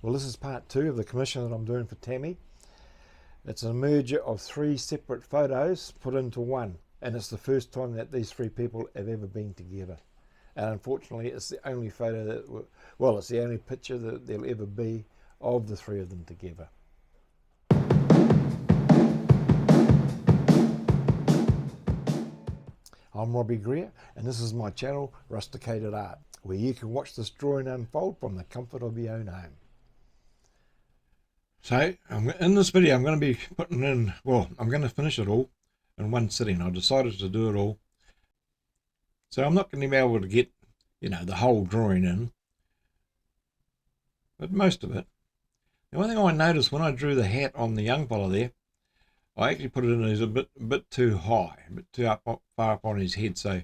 Well, this is part 2 of the commission that I'm doing for Tammy. It's a merger of 3 separate photos put into one, and it's the first time that these 3 people have ever been together. And unfortunately, it's the only photo that, well, it's the only picture that there'll ever be of the 3 of them together. I'm Robbie Greer, and this is my channel, Rusticated Art, where you can watch this drawing unfold from the comfort of your own home. So, in this video, I'm going to be putting in, well, I'm going to finish it all in one sitting. I decided to do it all. So I'm not going to be able to get, the whole drawing in, but most of it. The one thing I noticed when I drew the hat on the young fella there, I actually put it in as a bit too high, a bit too far up on his head. So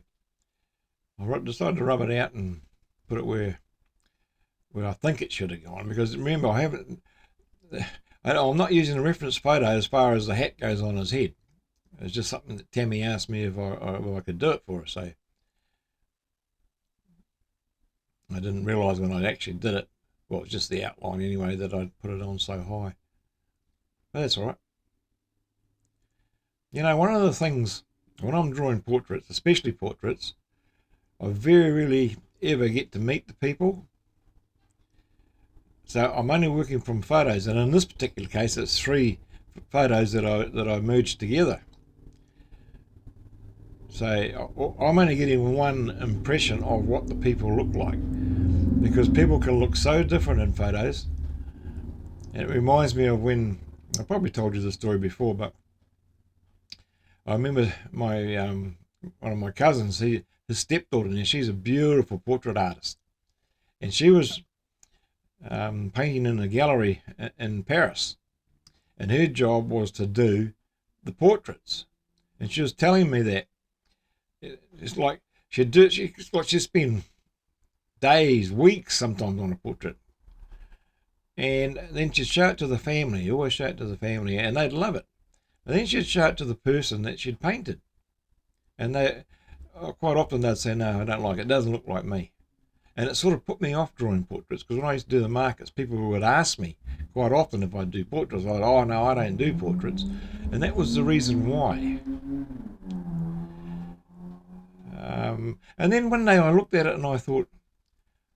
I decided to rub it out and put it where I think it should have gone. Because remember, I'm not using a reference photo as far as the hat goes on his head. It's just something that Tammy asked me if I could do it for her. So I didn't realise when I actually did it, well, it's just the outline anyway, that I'd put it on so high. But that's all right. One of the things, when I'm drawing portraits, especially portraits, I very rarely ever get to meet the people. So I'm only working from photos, and in this particular case, it's 3 photos that I merged together. So I'm only getting one impression of what the people look like, because people can look so different in photos. And it reminds me of when, I probably told you the story before, but I remember my one of my cousins, his stepdaughter, and she's a beautiful portrait artist, and she was painting in a gallery in Paris, and her job was to do the portraits. And she was telling me that it's like she'd spend days, weeks sometimes on a portrait, and then she'd show it to the family, always show it to the family, and they'd love it. And then she'd show it to the person that she'd painted, and they quite often they'd say, no, I don't like it, it doesn't look like me. And it sort of put me off drawing portraits, because when I used to do the markets, people would ask me quite often if I'd do portraits. I'd, oh no, I don't do portraits. And that was the reason why. And then one day I looked at it and I thought,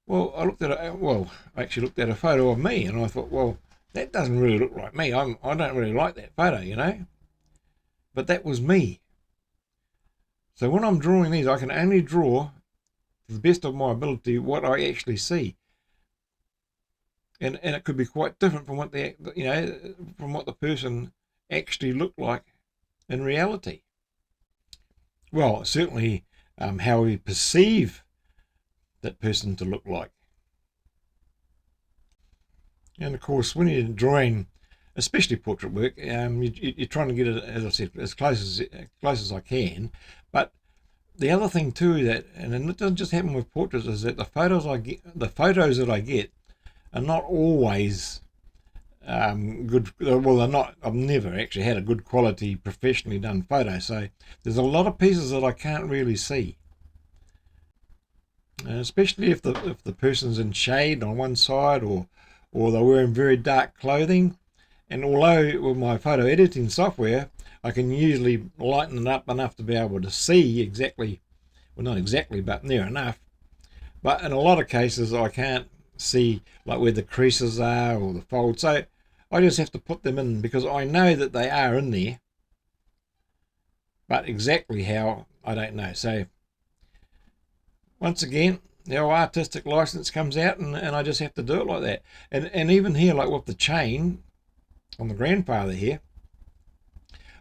I actually looked at a photo of me, and I thought, well, that doesn't really look like me. I don't really like that photo, But that was me. So when I'm drawing these, I can only draw, to the best of my ability, what I actually see. And it could be quite different from what the person actually looked like in reality. Well, certainly how we perceive that person to look like. And of course, when you're drawing, especially portrait work, you're trying to get it, as I said, as close as I can. But the other thing too, and it doesn't just happen with portraits, is that the photos that I get are not always good. Well, they're not. I've never actually had a good quality, professionally done photo. So there's a lot of pieces that I can't really see, and especially if the person's in shade on one side, or they're wearing very dark clothing. And although with my photo editing software, I can usually lighten it up enough to be able to see exactly, well, not exactly, but near enough. But in a lot of cases, I can't see like where the creases are or the folds. So I just have to put them in, because I know that they are in there, but exactly how, I don't know. So once again, the artistic license comes out, and I just have to do it like that. And even here, like with the chain on the grandfather here,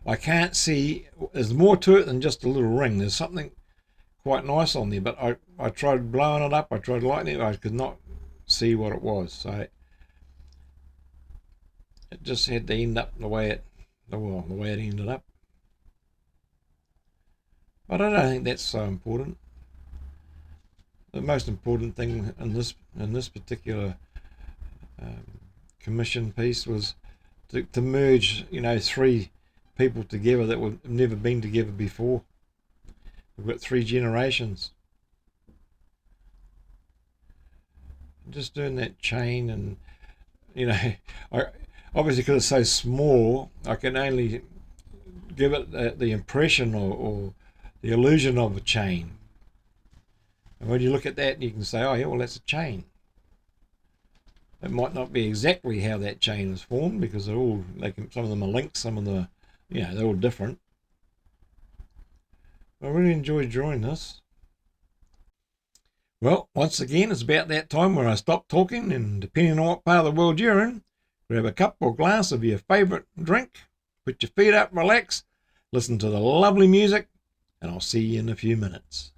I can't see, there's more to it than just a little ring. There's something quite nice on there, but I tried blowing it up, I tried lightening it, I could not see what it was. So it just had to end up the way it ended up. But I don't think that's so important. The most important thing in this particular commission piece was to merge, 3 people together that have never been together before. We've got 3 generations. Just doing that chain, and I, obviously because it's so small, I can only give it the impression or the illusion of a chain. And when you look at that, you can say, oh yeah, well that's a chain. It might not be exactly how that chain is formed because some of them are linked, some of them, they're all different. I really enjoyed drawing this. Well, once again, it's about that time where I stop talking, and depending on what part of the world you're in, grab a cup or glass of your favourite drink, put your feet up, relax, listen to the lovely music, and I'll see you in a few minutes.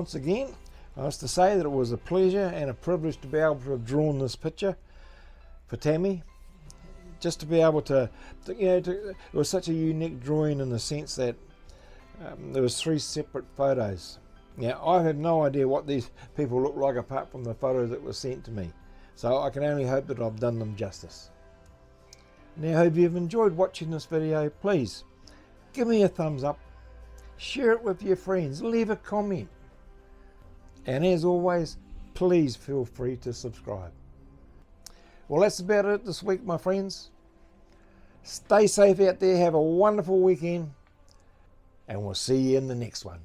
once again, I have to say that it was a pleasure and a privilege to be able to have drawn this picture for Tammy. Just to be able to it was such a unique drawing in the sense that there was 3 separate photos. Now, I have no idea what these people look like apart from the photos that were sent to me. So I can only hope that I've done them justice. Now, if you've enjoyed watching this video, please give me a thumbs up, share it with your friends, leave a comment. And as always, please feel free to subscribe. Well, that's about it this week, my friends. Stay safe out there, have a wonderful weekend, and we'll see you in the next one.